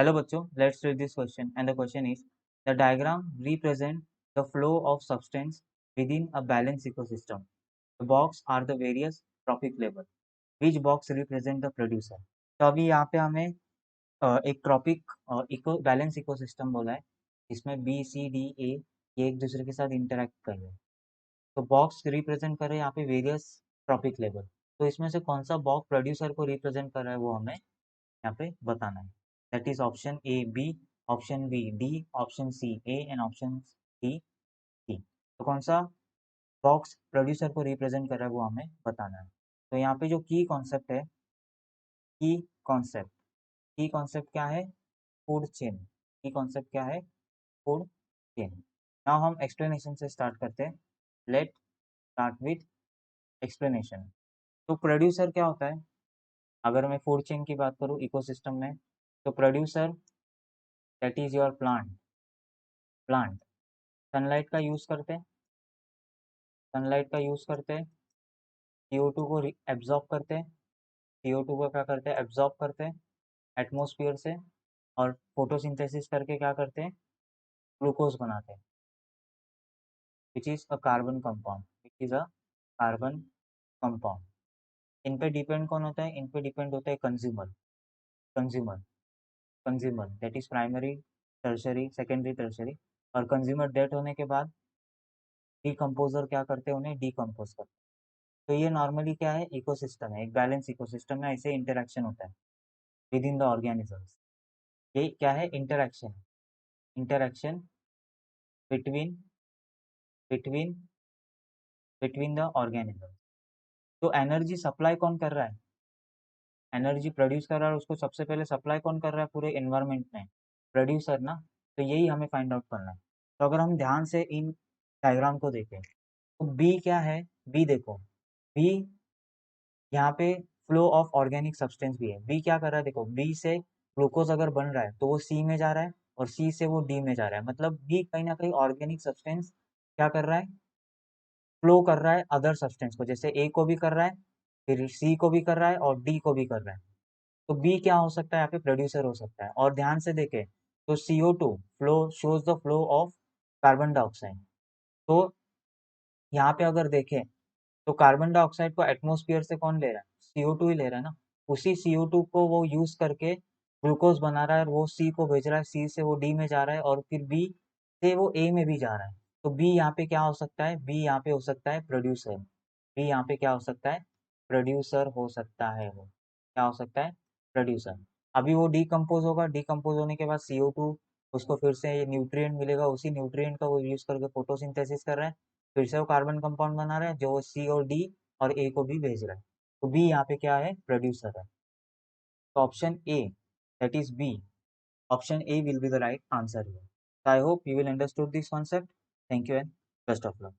Hello बच्चों, let's read this question and the question is the diagram represent the flow of substance within a balanced ecosystem. The box are the various trophic level. Which box represent the producer? तो अभी यहाँ पे हमें एक tropic eco balance ecosystem बोला है इसमें B C D A ये एक दूसरे के साथ इंटरेक्ट कर रहे हैं तो बॉक्स रिप्रेजेंट कर रहे हैं यहाँ पे वेरियस ट्रॉपिक लेवल तो इसमें से कौन सा बॉक्स प्रोड्यूसर को रिप्रेजेंट कर रहा है वो हमें यहाँ पे बताना है that is option A B option B D option C A and option D C तो कौन सा बॉक्स प्रोड्यूसर को रिप्रेजेंट कर रहा है वो हमें बताना है तो यहाँ पे जो की कॉन्सेप्ट है की कॉन्सेप्ट की कॉन्सेप्ट क्या है फूड चेन की कॉन्सेप्ट क्या है फूड चेन नाउ हम एक्सप्लेनेशन से स्टार्ट करते हैं लेट स्टार्ट विथ एक्सप्लेनेशन तो प्रोड्यूसर क्या होता है अगर मैं फूड चेन की बात करूँ इकोसिस्टम में तो producer that is your plant sunlight का यूज करते हैं सनलाइट का यूज करते हैं CO2 को एब्जॉर्ब करते हैं CO2 को क्या करते हैं एब्जॉर्ब करते हैं एटमोसफियर से और फोटोसिंथेसिस करके क्या करते हैं ग्लूकोज बनाते हैं which is a carbon compound which is a carbon compound in पे डिपेंड कौन होता है इन पे डिपेंड होता है consumer consumer consumer that is primary tertiary secondary tertiary और कंज्यूमर डेट होने के बाद डिकम्पोजर क्या करते हैं उन्हें डिकम्पोज करते हैं तो ये नॉर्मली क्या है इकोसिस्टम है एक बैलेंस इकोसिस्टम में ऐसे इंटरेक्शन होता है विद इन द ऑर्गेनिजम्स ये क्या है interaction interaction between between between the organisms तो एनर्जी सप्लाई कौन कर रहा है एनर्जी प्रोड्यूस कर रहा है उसको सबसे पहले सप्लाई कौन कर रहा है पूरे एनवायरनमेंट में प्रोड्यूसर ना तो यही हमें फाइंड आउट करना है तो अगर हम ध्यान से इन डायग्राम को देखें तो बी क्या है बी देखो बी यहाँ पे फ्लो ऑफ ऑर्गेनिक सब्सटेंस भी है बी क्या कर रहा है देखो बी से ग्लूकोज अगर बन रहा है तो वो सी में जा रहा है और सी से वो डी में जा रहा है मतलब बी कहीं ना कहीं ऑर्गेनिक सब्सटेंस क्या कर रहा है फ्लो कर रहा है अदर सब्सटेंस को जैसे ए को भी कर रहा है फिर सी को भी कर रहा है और डी को भी कर रहा है तो बी क्या हो सकता है यहाँ पे प्रोड्यूसर हो सकता है और ध्यान से देखें तो CO2 flow shows the flow of carbon dioxide तो यहाँ पे अगर देखें तो कार्बन डाइऑक्साइड को एटमोस्फियर से कौन ले रहा है CO2 ही ले रहा है ना उसी CO2 को वो यूज करके ग्लूकोज बना रहा है और वो सी को भेज रहा है सी से वो डी में जा रहा है और फिर बी से वो ए में भी जा रहा है तो बी यहाँ पे क्या हो सकता है बी यहाँ पे हो सकता है प्रोड्यूसर बी यहाँ पे क्या हो सकता है प्रोड्यूसर हो सकता है वो क्या हो सकता है प्रोड्यूसर अभी वो डिकम्पोज होगा डिकम्पोज होने के बाद CO2 उसको फिर से न्यूट्रिएंट मिलेगा उसी न्यूट्रिएंट का वो यूज करके फोटोसिंथेसिस कर रहा है फिर से वो कार्बन कंपाउंड बना रहा है जो सी और डी और ए को भी भेज रहा है तो बी यहाँ पे क्या है प्रोड्यूसर है तो option A that is B option A will be the right answer here so I hope you will understood this concept thank you and best of luck